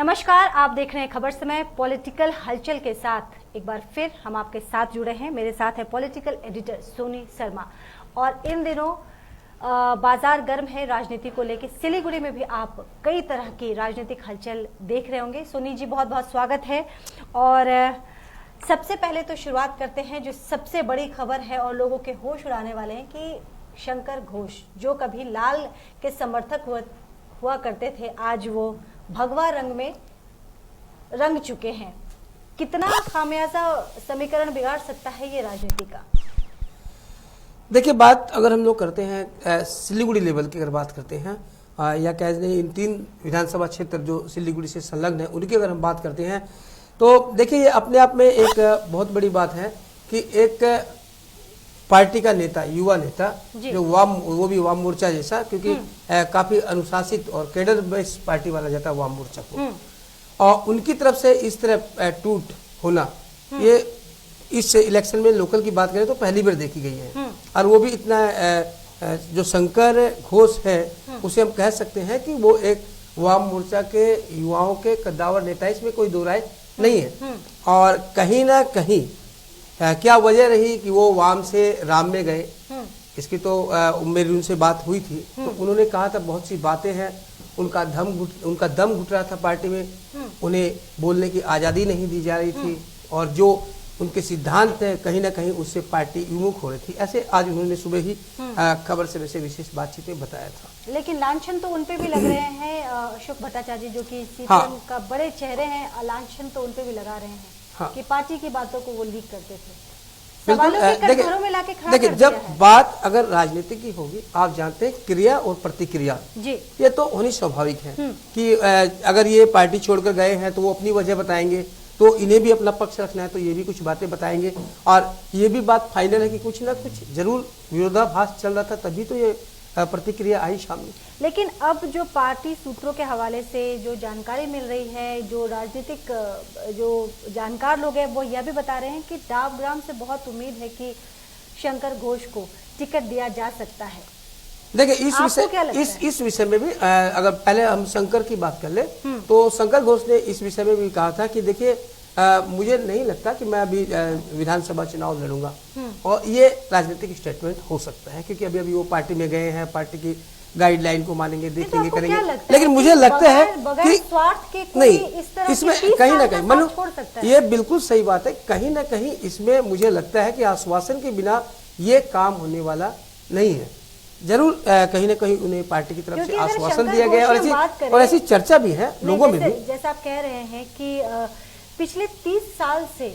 नमस्कार, आप देख रहे हैं खबर समय पॉलिटिकल हलचल के साथ। एक बार फिर हम आपके साथ जुड़े हैं। मेरे साथ है पॉलिटिकल एडिटर सोनी शर्मा। और इन दिनों बाजार गर्म है राजनीति को लेकर। सिलीगुड़ी में भी आप कई तरह की राजनीतिक हलचल देख रहे होंगे। सोनी जी, बहुत बहुत स्वागत है। और सबसे पहले तो शुरुआत करते हैं जो सबसे बड़ी खबर है और लोगों के होश उड़ाने वाले हैं कि शंकर घोष, जो कभी लाल के समर्थक हुआ करते थे, आज वो भगवा रंग में रंग चुके हैं। कितना खामियाजा समीकरण बिगाड़ सकता है ये राजनीति का? देखिए, बात अगर हम लोग करते हैं सिलीगुड़ी लेवल की, अगर बात करते हैं या कह दें इन 3 विधानसभा क्षेत्र जो सिलीगुड़ी से संलग्न है, उनकी अगर हम बात करते हैं तो देखिए ये अपने आप में एक बहुत बड़ी बात है कि एक पार्टी का नेता, युवा नेता, जो वो भी वाम मोर्चा जैसा, क्योंकि काफी अनुशासित और कैडर बेस्ड पार्टी माना जाता है वाम मोर्चा को, और उनकी तरफ से इस तरह टूट होना, ये इस इलेक्शन में लोकल की बात करें तो पहली बार देखी गई है। और वो भी इतना जो शंकर घोष है उसे हम कह सकते हैं कि वो एक वाम मोर्चा के युवाओं के कद्दावर नेता, इसमें कोई दो राय नहीं है। और कहीं ना कहीं क्या वजह रही कि वो वाम से राम में गए, इसकी तो मेरी उनसे बात हुई थी, तो उन्होंने कहा था बहुत सी बातें हैं, उनका दम घुट रहा था पार्टी में, उन्हें बोलने की आज़ादी नहीं दी जा रही थी, और जो उनके सिद्धांत हैं कहीं ना कहीं उससे पार्टी विमुख हो रही थी। ऐसे आज उन्होंने सुबह ही खबर से वैसे विशेष बातचीत में बताया था। लेकिन लांछन तो उनपे भी लग रहे हैं। अशोक भट्टाचार्य जो कि सीपीएम का बड़े चेहरे हैं, लांछन तो उनपे भी लगा रहे हैं कि पार्टी की बातों को वो लीक करते थे। देखिए, जब बात अगर राजनीति की होगी, आप जानते हैं क्रिया और प्रतिक्रिया जी, ये तो होनी स्वाभाविक है कि अगर ये पार्टी छोड़कर गए हैं तो वो अपनी वजह बताएंगे, तो इन्हें भी अपना पक्ष रखना है तो ये भी कुछ बातें बताएंगे, और ये भी बात फाइनल है कि कुछ ना कुछ जरूर विरोधाभास चल रहा था, तभी तो ये प्रतिक्रिया आई सामने। लेकिन अब जो पार्टी सूत्रों के हवाले से जो जानकारी मिल रही है, जो राजनीतिक जो जानकार लोग हैं वो यह भी बता रहे हैं कि डाबग्राम से बहुत उम्मीद है कि शंकर घोष को टिकट दिया जा सकता है। देखिए, इस विषय में भी अगर पहले हम शंकर की बात कर ले तो शंकर घोष ने इस विषय में भी कहा था कि देखिए मुझे नहीं लगता कि मैं अभी विधानसभा चुनाव लड़ूंगा, और ये राजनीतिक स्टेटमेंट हो सकता है क्योंकि अभी वो पार्टी में गए हैं, पार्टी की गाइडलाइन को मानेंगे, देखेंगे, करेंगे। लेकिन मुझे लगता है कि नहीं, इसमें कहीं ना कहीं मनु, ये बिल्कुल सही बात है, कहीं ना कहीं इसमें मुझे लगता है कि आश्वासन के बिना ये काम होने वाला नहीं है। जरूर कहीं ना कहीं उन्हें पार्टी की तरफ से आश्वासन दिया गया, और ऐसी चर्चा भी है लोगों में भी। जैसा आप कह रहे हैं कि पिछले 30 साल से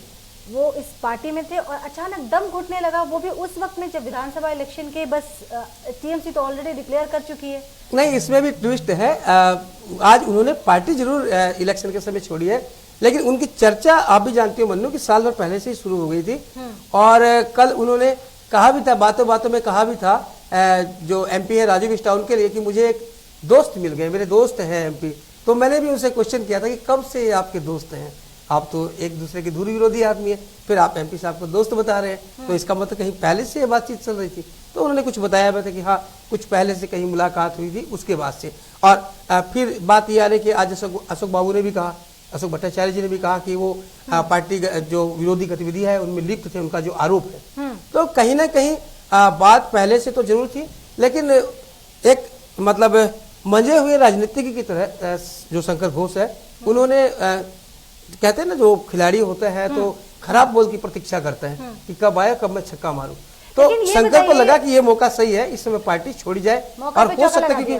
वो इस पार्टी में थे और अचानक दम घुटने लगा, वो भी उस वक्त में जब विधानसभा इलेक्शन के बस टीएमसी तो ऑलरेडी डिक्लेयर कर चुकी है। नहीं, इसमें भी ट्विस्ट है। आज उन्होंने पार्टी जरूर इलेक्शन के समय छोड़ी है, लेकिन उनकी चर्चा आप भी जानती हो मन्नू कि साल भर पहले से ही शुरू हो गई थी। और कल उन्होंने कहा भी था, बातों बातों में कहा भी था, जो एमपी है राजू बिष्टा, उनके लिए कि मुझे एक दोस्त मिल गए, मेरे दोस्त हैं एमपी। तो मैंने भी उनसे क्वेश्चन किया था कि कब से ये आपके दोस्त हैं, आप तो एक दूसरे के दूर विरोधी आदमी है, फिर आप एमपी साहब को दोस्त बता रहे हैं, तो इसका मतलब कहीं पहले से बातचीत चल रही थी। तो उन्होंने कुछ बताया था कि हाँ, कुछ पहले से कहीं मुलाकात हुई थी उसके बाद से। और फिर बात यह आ रही कि आज अशोक बाबू ने भी कहा, अशोक भट्टाचार्य जी ने भी कहा कि वो पार्टी जो विरोधी गतिविधि है उनमें लिप्त थे, उनका जो आरोप है। तो कहीं ना कहीं बात पहले से तो जरूर थी, लेकिन एक मतलब मंजे हुए राजनीतिक की तरह जो शंकर घोष है, उन्होंने कहते हैं ना, जो खिलाड़ी होता है तो खराब बॉल की प्रतीक्षा करता है कि कब आया, कब मैं छक्का मारूं। तो शंकर को लगा कि ये मौका सही है, इस समय पार्टी छोड़ी जाए, और हो सकता है कि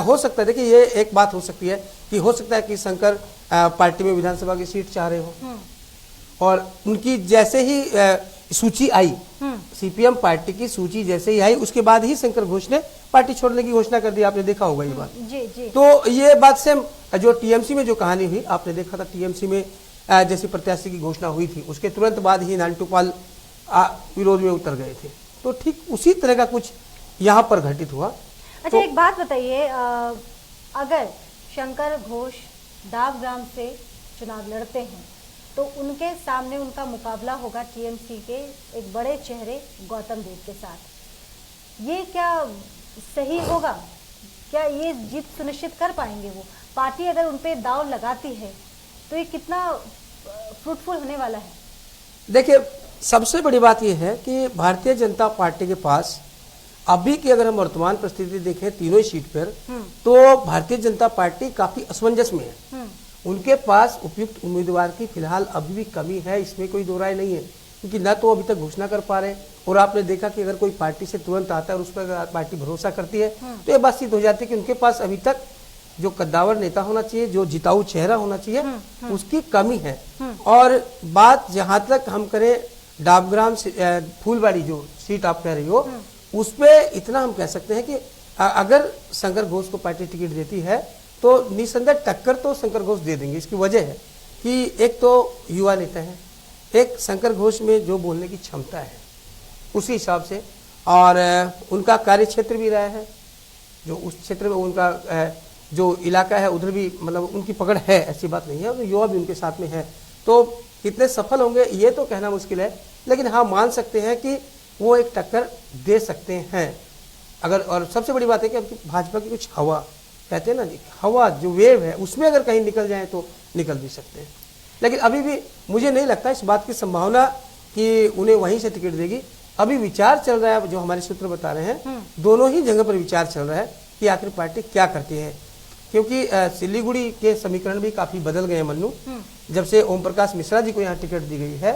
हो सकता है, देखिए ये एक बात हो सकती है कि हो सकता है कि शंकर पार्टी में विधानसभा की सीट चाह रहे हो, और उनकी जैसे ही सूची आई, सीपीएम पार्टी की सूची जैसे ही आई, उसके बाद ही शंकर घोष ने पार्टी छोड़ने की घोषणा कर दी। आपने देखा होगा ये बात। जी। तो ये बात सेम जो टीएमसी में जो कहानी हुई, आपने देखा था टीएमसी में जैसे प्रत्याशी की घोषणा हुई थी, उसके तुरंत बाद ही नानटूपाल विरोध में उतर गए थे। तो ठीक उसी तरह का कुछ यहाँ पर घटित हुआ। अच्छा, तो एक बात बताइए, अगर शंकर घोष डाबग्राम से चुनाव लड़ते हैं तो उनके सामने उनका मुकाबला होगा टीएमसी के एक बड़े चेहरे गौतम देव के साथ। ये क्या सही होगा? क्या ये जीत सुनिश्चित कर पाएंगे वो? पार्टी अगर उन पे दाव लगाती है तो ये कितना फ्रूटफुल होने वाला है? देखिए, सबसे बड़ी बात यह है कि भारतीय जनता पार्टी के पास अभी की अगर हम वर्तमान परिस्थिति देखें तीनों ही सीट पर, तो भारतीय जनता पार्टी काफी असमंजस में है। उनके पास उपयुक्त उम्मीदवार की फिलहाल अभी भी कमी है, इसमें कोई दो राय नहीं है, क्योंकि न तो अभी तक घोषणा कर पा रहे, और आपने देखा कि अगर कोई पार्टी से तुरंत आता है और उस पर पार्टी भरोसा करती है तो ये बात सिद्ध हो जाती है कि उनके पास अभी तक जो कद्दावर नेता होना चाहिए, जो जिताऊ चेहरा होना चाहिए, उसकी कमी है। और बात जहां तक हम करें डाबग्राम फूलबाड़ी जो सीट आप कह रही हो, उसपे इतना हम कह सकते हैं कि अगर शंकर घोष को पार्टी टिकट देती है तो निसंदेह टक्कर तो शंकर घोष दे देंगे। इसकी वजह है कि एक तो युवा नेता है, एक शंकर घोष में जो बोलने की क्षमता है उसी हिसाब से, और उनका कार्य क्षेत्र भी रहा है, जो उस क्षेत्र में उनका जो इलाका है उधर भी मतलब उनकी पकड़ है, ऐसी बात नहीं है, और युवा भी उनके साथ में है। तो कितने सफल होंगे ये तो कहना मुश्किल है, लेकिन हाँ मान सकते हैं कि वो एक टक्कर दे सकते हैं अगर। और सबसे बड़ी बात है कि भाजपा की कुछ हवा, कहते हैं ना जी, हवा जो वेव है उसमें अगर कहीं निकल जाए तो निकल भी सकते हैं, लेकिन अभी भी मुझे नहीं लगता इस बात की संभावना कि उन्हें वहीं से टिकट देगी। अभी विचार चल रहा है, जो हमारे सूत्र बता रहे हैं, दोनों ही जगह पर विचार चल रहा है कि आखिर पार्टी क्या करती है, क्योंकि सिलीगुड़ी के समीकरण भी काफी बदल गए हैं मन्नू। जब से ओम प्रकाश मिश्रा जी को यहाँ टिकट दी गई है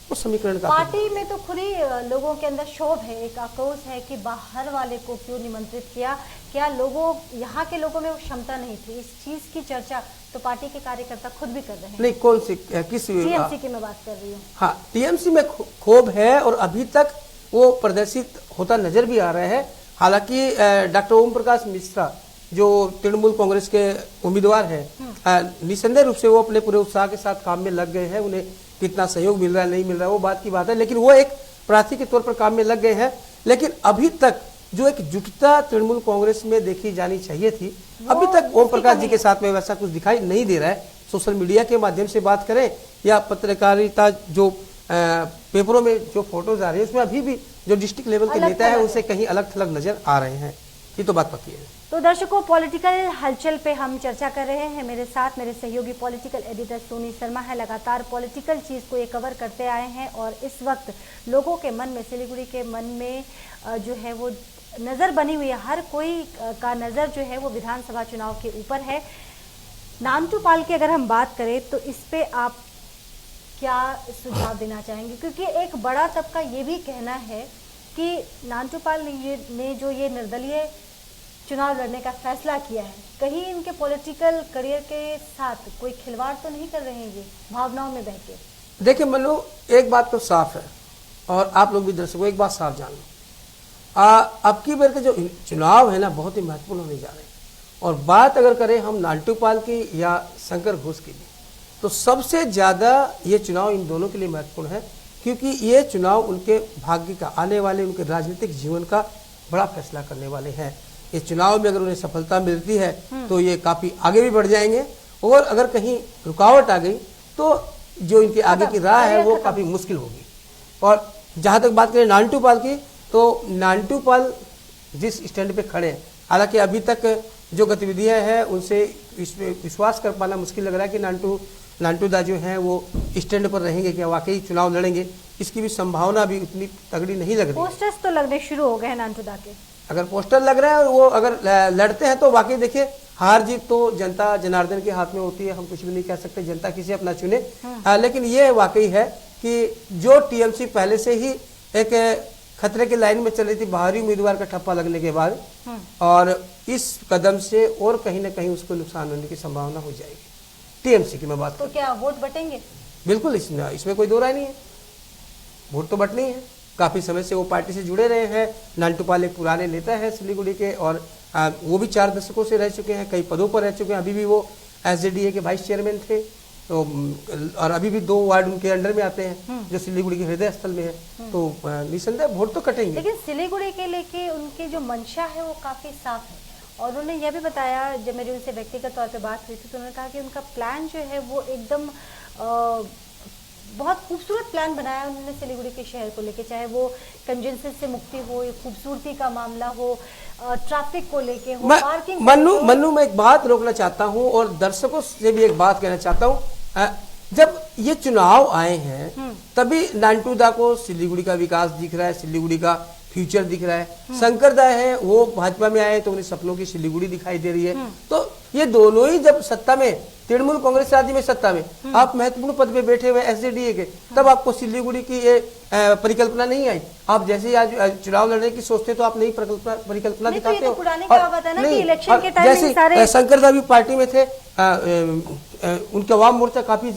वो समीकरण पार्टी में तो खुद ही लोगों के अंदर क्षोभ है, एक आक्रोश है कि बाहर वाले को क्यों निमंत्रित किया, क्या लोगों यहाँ के लोगों में वो क्षमता नहीं थी। इस चीज की चर्चा तो पार्टी के कार्यकर्ता खुद भी कर रहे हैं। नहीं, कौन सी किस टीएमसी की मैं बात कर रही हूँ। हाँ, टीएमसी में क्षोभ है और अभी तक वो प्रदर्शित होता नजर भी आ रहा है। हालांकि डॉक्टर ओम प्रकाश मिश्रा जो तृणमूल कांग्रेस के उम्मीदवार है, निसंदेह रूप से वो अपने पूरे उत्साह के साथ काम में लग गए हैं। उन्हें कितना सहयोग मिल रहा है नहीं मिल रहा है वो बात की बात है, लेकिन वो एक प्रार्थी के तौर पर काम में लग गए हैं। लेकिन अभी तक जो एक जुटता तृणमूल कांग्रेस में देखी जानी चाहिए थी, अभी तक ओम प्रकाश जी के साथ में वैसा कुछ दिखाई नहीं दे रहा है। सोशल मीडिया के माध्यम से बात करें या पत्रकारिता जो पेपरों में जो फोटोज आ रही है उसमें अभी भी जो डिस्ट्रिक्ट लेवल के नेता है उनसे कहीं अलग थलग नजर आ रहे हैं, ये तो बात पक्की है। तो दर्शकों, पॉलिटिकल हलचल पे हम चर्चा कर रहे हैं। मेरे साथ मेरे सहयोगी पॉलिटिकल एडिटर सोनी शर्मा है। लगातार पॉलिटिकल चीज को ये कवर करते आए हैं और इस वक्त लोगों के मन में, सिलीगुड़ी के मन में जो है वो नजर बनी हुई है। हर कोई का नजर जो है वो विधानसभा चुनाव के ऊपर है। नानटू पाल की अगर हम बात करें तो इस पे आप क्या सुझाव देना चाहेंगे, क्योंकि एक बड़ा तबका ये भी कहना है कि नानटू पाल ने जो ये निर्दलीय चुनाव लड़ने का फैसला किया है, कहीं इनके पॉलिटिकल करियर के साथ कोई खिलवाड़ तो नहीं कर रहे हैं ये भावनाओं में बह के? देखिए मनु, एक बात तो साफ है और आप लोग भी दर्शकों एक बात साफ जान लो, अब की बार के जो चुनाव है ना बहुत ही महत्वपूर्ण होने जा रहे हैं। और बात अगर करें हम नानटू पाल की या शंकर घोष की भी, तो सबसे ज्यादा ये चुनाव इन दोनों के लिए महत्वपूर्ण है, क्योंकि ये चुनाव उनके भाग्य का, आने वाले उनके राजनीतिक जीवन का बड़ा फैसला करने वाले हैं। इस चुनाव में अगर उन्हें सफलता मिलती है तो ये काफी आगे भी बढ़ जाएंगे, और अगर कहीं रुकावट आ गई तो जो इनके आगे की राह है वो काफी मुश्किल होगी। और जहां तक बात करें नानटू पाल की, तो नानटू पाल जिस स्टैंड पे खड़े हैं, हालांकि अभी तक जो गतिविधियां हैं उनसे इसमें विश्वास कर पाना मुश्किल लग रहा है कि नानटू दा जो है वो स्टैंड पर रहेंगे, क्या वाकई चुनाव लड़ेंगे, इसकी भी संभावना भी उतनी तगड़ी नहीं लग रही। पोस्टर्स तो लगने शुरू हो गए हैं नानटू दा के। अगर पोस्टर लग रहा है और वो अगर लड़ते हैं तो वाकई देखिए हार जीत तो जनता जनार्दन के हाथ में होती है, हम कुछ भी नहीं कह सकते, जनता किसी अपना चुने। लेकिन ये वाकई है कि जो टीएमसी पहले से ही एक खतरे की लाइन में चल रही थी बाहरी उम्मीदवार का ठप्पा लगने के बाद, और इस कदम से और कहीं ना कहीं उसको नुकसान होने की संभावना हो जाएगी टीएमसी की मैं बात। तो क्या वोट बटेंगे? बिल्कुल, इसमें कोई दो राय नहीं है, वोट तो बटनी है। काफी समय से वो पार्टी से जुड़े रहे हैं। नानटू पाल एक पुराने नेता है सिलीगुड़ी के, और वो भी 4 दशकों से रह चुके हैं, कई पदों पर रह चुके हैं। अभी भी वो एसजेडीए के वाइस चेयरमैन थे, तो और अभी भी 2 वार्ड उनके अंडर में आते हैं जो सिलीगुड़ी के हृदय स्थल में है। तो निसंदेह वोट तो कटेंगे। लेकिन सिलीगुड़ी के लेके उनकी जो मंशा है वो काफी साफ है, और उन्होंने यह भी बताया, जब मेरी उनसे व्यक्तिगत तौर पे बात हुई थी तो उन्होंने कहा कि उनका प्लान जो है वो एकदम बहुत खूबसूरत प्लान बनाया उन्होंने सिलीगुड़ी के शहर को लेके, चाहे वो कंजेशन से मुक्ति हो, या खूबसूरती का मामला हो, ट्रैफिक को लेके हो, पार्किंग। मन्नू मैं एक बात रोकना चाहता हूं और दर्शकों से भी एक बात कहना चाहता हूं। जब ये चुनाव आए हैं तभी नानटूदा को सिलीगुड़ी का विकास दिख रहा है, सिलीगुड़ी का फ्यूचर दिख रहा है। शंकर दा है वो भाजपा में आए तो उन्हें सपनों की सिलीगुड़ी दिखाई दे रही है। तो ये दोनों ही जब सत्ता में, तृणमूल कांग्रेस राज्य में सत्ता में आप महत्वपूर्ण पद पे बैठे हुए एसजेडीए के, तब आपको सिलीगुड़ी की ये परिकल्पना नहीं आई। आप जैसे ही आज चुनाव लड़ने की सोचते तो आप नई परिकल्पना दिखाते हो। जैसे शंकर दा भी पार्टी में थे, उनका वाम मोर्चा काफी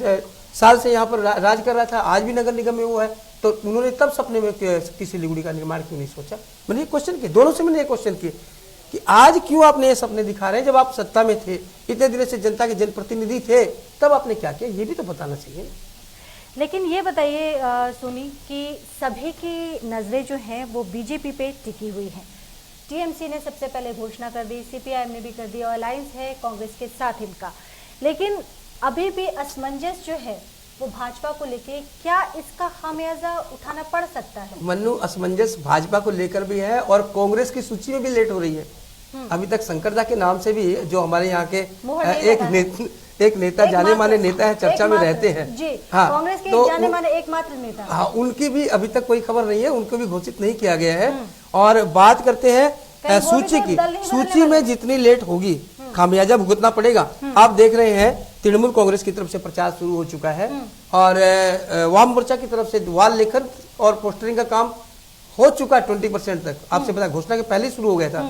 साल से यहाँ पर राज कर रहा था, आज भी नगर निगम में वो है, तो उन्होंने तब सपने में शक्ति सिलीगुड़ी का निर्माण क्यों नहीं सोचा? मैंने ये क्वेश्चन किया, दोनों से मैंने ये क्वेश्चन किया कि आज क्यों आपने ये सपने दिखा रहे हैं? जब आप सत्ता में थे, इतने दिनों से जनता के जनप्रतिनिधि थे, तब आपने क्या किया? ये भी तो बताना चाहिए। लेकिन ये बताइए सोनी कि सभी की नजरें जो हैं वो बीजेपी पे टिकी हुई हैं। टीएमसी ने सबसे पहले घोषणा कर दी, सीपीआईएम ने भी कर दी, और अलायंस है कांग्रेस के साथ इनका। लेकिन अभी भी असमंजस जो है वो भाजपा को लेके, क्या इसका खामियाजा उठाना पड़ सकता है? मन्नू, असमंजस भाजपा को लेकर भी है और कांग्रेस की सूची में भी लेट हो रही है। अभी तक शंकर दा के नाम से भी, जो हमारे यहाँ के एक नेता जाने माने नेता है, चर्चा में रहते हैं जी, हाँ, कांग्रेस के तो जाने माने एकमात्र नेता, हाँ, उनकी भी अभी तक कोई खबर नहीं है, उनको भी घोषित नहीं किया गया है। और बात करते हैं सूची की, सूची में जितनी लेट होगी खामियाजा भुगतना पड़ेगा। आप देख रहे हैं तृणमूल कांग्रेस की तरफ से प्रचार शुरू हो चुका है और वाम मोर्चा की तरफ से वाल लेखन और पोस्टरिंग का काम हो चुका है 20% तक। आपसे पता घोषणा के पहले शुरू हो गया था।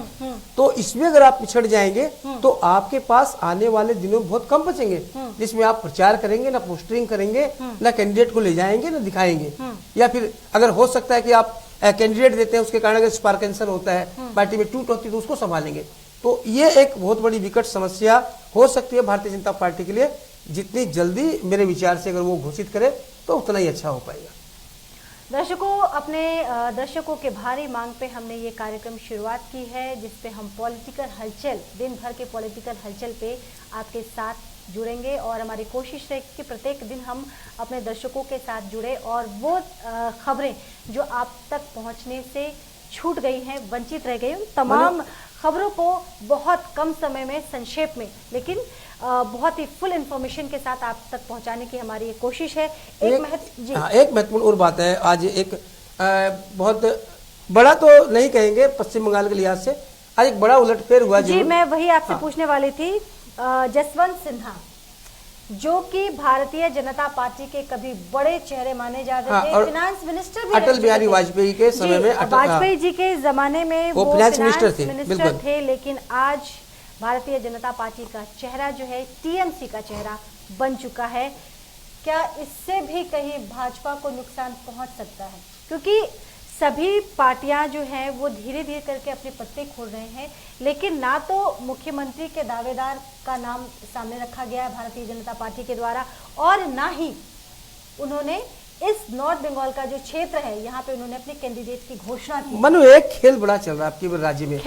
तो इसमें अगर आप पिछड़ जाएंगे तो आपके पास आने वाले दिनों में बहुत कम बचेंगे जिसमें आप प्रचार करेंगे, ना पोस्टरिंग करेंगे, ना कैंडिडेट को ले जाएंगे, ना दिखाएंगे। या फिर अगर हो सकता है कि आप कैंडिडेट देते हैं, उसके कारण अगर स्पार्क कैंसर होता है, पार्टी में टूट होती है, तो उसको संभालेंगे। तो ये एक बहुत बड़ी विकट समस्या हो सकती है भारतीय जनता पार्टी के लिए। जितनी जल्दी मेरे विचार से अगर वो घोषित करे तो उतना ही अच्छा हो पाएगा। दर्शकों, अपने दर्शकों के भारी मांग पे हमने ये कार्यक्रम शुरुआत की है, जिसपे हम पॉलिटिकल हलचल, दिन भर के पॉलिटिकल हलचल पे आपके साथ जुड़ेंगे और हमारी कोशिश है कि प्रत्येक दिन हम अपने दर्शकों के साथ जुड़े और वो खबरें जो आप तक पहुंचने से छूट गई हैं, वंचित रह गई, उन तमाम खबरों को बहुत कम समय में, संक्षेप में, लेकिन बहुत ही फुल इंफॉर्मेशन के साथ आप तक पहुंचाने की हमारी कोशिश है। एक महत्वपूर्ण और बात है, आज एक बहुत बड़ा तो नहीं कहेंगे पश्चिम बंगाल के लिहाज से, आज एक बड़ा उलटफेर हुआ। जी, मैं वही आपसे पूछने वाली थी। जसवंत सिन्हा जो कि भारतीय जनता पार्टी के कभी बड़े चेहरे माने जाते थे, फाइनेंस मिनिस्टर भी अटल बिहारी वाजपेयी के समय में, वाजपेयी जी के जमाने में वो फाइनेंस मिनिस्टर थे, लेकिन आज भारतीय जनता पार्टी का चेहरा जो है टीएमसी का चेहरा बन चुका है। क्या इससे भी कहीं भाजपा को नुकसान पहुंच सकता है? क्योंकि सभी पार्टियां जो हैं वो धीरे धीरे करके अपने पत्ते खोल रहे हैं, लेकिन ना तो मुख्यमंत्री के दावेदार का नाम सामने रखा गया है भारतीय जनता पार्टी के द्वारा, और ना ही उन्होंने इस नॉर्थ बंगाल का जो क्षेत्र है यहाँ पे उन्होंने अपने कैंडिडेट की घोषणा की। मनु, एक खेल बड़ा चल रहा है आपके राज्य में,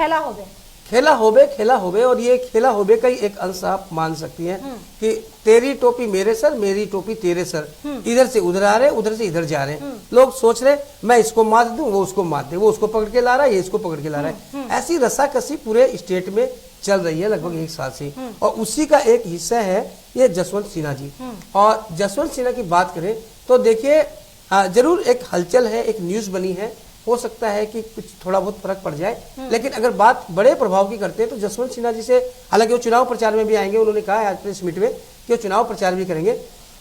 खेला हो गए और ये खेला होबे का ही एक अंश आप मान सकती हैं कि तेरी टोपी मेरे सर, मेरी टोपी तेरे सर, इधर से उधर आ रहे, उधर से इधर जा रहे। लोग सोच रहे मैं इसको मात दूं, वो उसको मात दे, वो उसको पकड़ के ला रहा है, ये इसको पकड़ के ला रहा है। ऐसी रस्साकसी पूरे स्टेट में चल रही है लगभग एक साल से, और उसी का एक हिस्सा है ये जसवंत सिन्हा जी। और जसवंत सिन्हा की बात करें तो देखिए, जरूर एक हलचल है, एक न्यूज बनी है, हो सकता है कि कुछ थोड़ा बहुत फर्क पड़ जाए, लेकिन अगर बात बड़े प्रभाव की करते हैं तो जसवंत सिन्हा जी से, हालांकि वो चुनाव प्रचार में भी आएंगे, उन्होंने कहा है आज प्रेस मीट में कि वो चुनाव प्रचार भी करेंगे,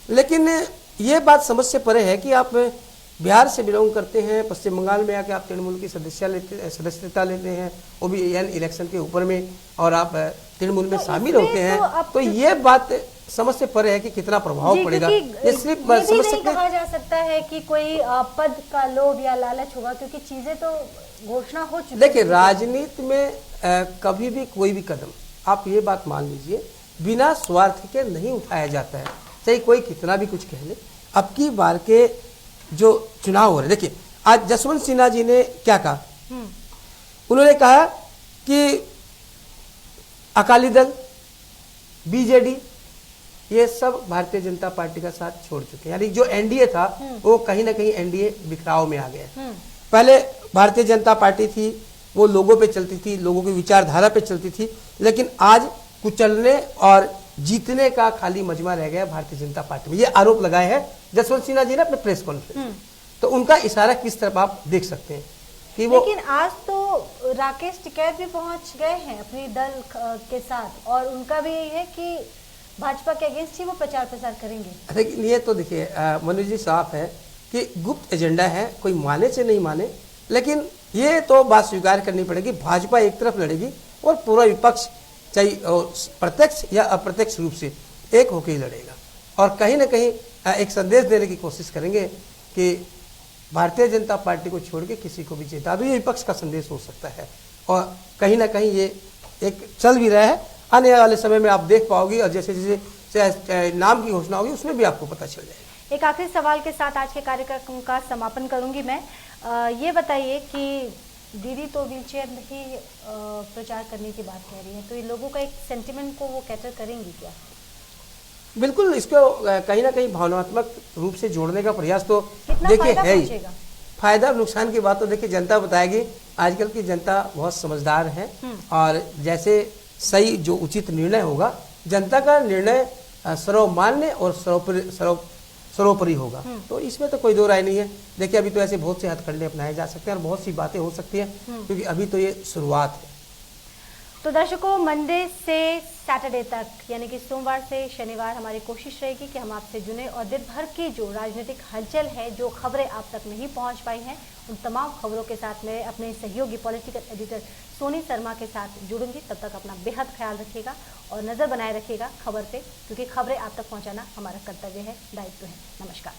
लेकिन ये बात समझ से परे है कि आप बिहार से बिलोंग करते हैं, पश्चिम बंगाल में आके आप तृणमूल की सदस्यता लेते हैं, वो भी इलेक्शन के ऊपर में, और आप तृणमूल में शामिल होते हैं, तो ये बात समझ से परे है कि कितना प्रभाव पड़ेगा। ये सिर्फ समझ सकते कहा जा सकता है कि कोई पद का लोभ या लालच होगा, क्योंकि चीजें तो घोषणा हो चुकी है। देखिए, राजनीति में कभी भी कोई भी कदम, आप ये बात मान लीजिए, बिना स्वार्थ के नहीं उठाया जाता है, चाहे कोई कितना भी कुछ कह ले। अब की बार के जो चुनाव हो रहे, देखिए आज जसवंत सिन्हा जी ने क्या कहा, उन्होंने कहा कि अकाली दल, बीजेडी ये सब भारतीय जनता पार्टी का साथ छोड़ चुके हैं। यानी जो एनडीए था वो कहीं ना कहीं एनडीए बिखराव में आ गया। पहले भारतीय जनता पार्टी थी, वो लोगों पे चलती थी, लोगों की विचारधारा पे चलती थी, लेकिन आज कुचलने और जीतने का खाली मजमा रह गया भारतीय जनता पार्टी में। ये आरोप लगाए हैं जसवंत सिन्हा जी ने अपने प्रेस कॉन्फ्रेंस। तो उनका इशारा किस तरफ आप देख सकते हैं कि वो, लेकिन आज तो राकेश टिकैत भी पहुंच गए हैं अपनी दल के साथ, और उनका भी यही है कि भाजपा के अगेंस्ट ही वो प्रचार प्रसार करेंगे। लेकिन ये तो देखिए मनोज जी साफ है कि गुप्त एजेंडा है, कोई माने से नहीं माने, लेकिन ये तो बात स्वीकार करनी पड़ेगी, भाजपा एक तरफ लड़ेगी और पूरा विपक्ष चाहे प्रत्यक्ष या अप्रत्यक्ष रूप से एक होकर ही लड़ेगा। और कहीं ना कहीं एक संदेश देने की कोशिश करेंगे कि भारतीय जनता पार्टी को छोड़ के किसी को भी जिता दो, ये विपक्ष का संदेश हो सकता है। और कहीं ना कहीं ये एक चल भी रहा है, आने वाले समय में आप देख पाओगी, और जैसे जैसे नाम की घोषणा होगी उसमें भी आपको पता चल जाएगा। एक आखिरी सवाल के साथ आज के कार्यक्रम का समापन करूंगी मैं। ये बताइए कि दीदी तो व्हीलचेयर में ही प्रचार करने की बात कह रही है, तो ये लोगों का एक सेंटिमेंट को वो कैटर करेंगी क्या? बिल्कुल, इसको कहीं ना कहीं भावनात्मक रूप से जोड़ने का प्रयास तो देखिए है ही। फायदा नुकसान की बात तो देखिए जनता बताएगी। आजकल की जनता बहुत समझदार है, और जैसे सही जो उचित निर्णय होगा, जनता का निर्णय सर्वमान्य और सर्वोपरि होगा। तो इसमें तो कोई दो राय नहीं है। देखिए अभी तो ऐसे बहुत से हथकंडे अपनाए जा सकते हैं और बहुत सी बातें हो सकती हैं, क्योंकि अभी तो ये शुरुआत है। तो दर्शकों, मंडे से सैटरडे तक, यानी कि सोमवार से शनिवार, हमारी कोशिश रहेगी कि हम आपसे जुड़े और दिन भर की जो राजनीतिक हलचल है, जो खबरें आप तक नहीं पहुंच पाई हैं, उन तमाम खबरों के साथ मैं अपने सहयोगी पॉलिटिकल एडिटर सोनी शर्मा के साथ जुड़ूंगी। तब तक अपना बेहद ख्याल रखिएगा और नजर बनाए रखिएगा खबर पे, क्योंकि खबरें आप तक पहुंचाना हमारा कर्तव्य है, दायित्व है। नमस्कार।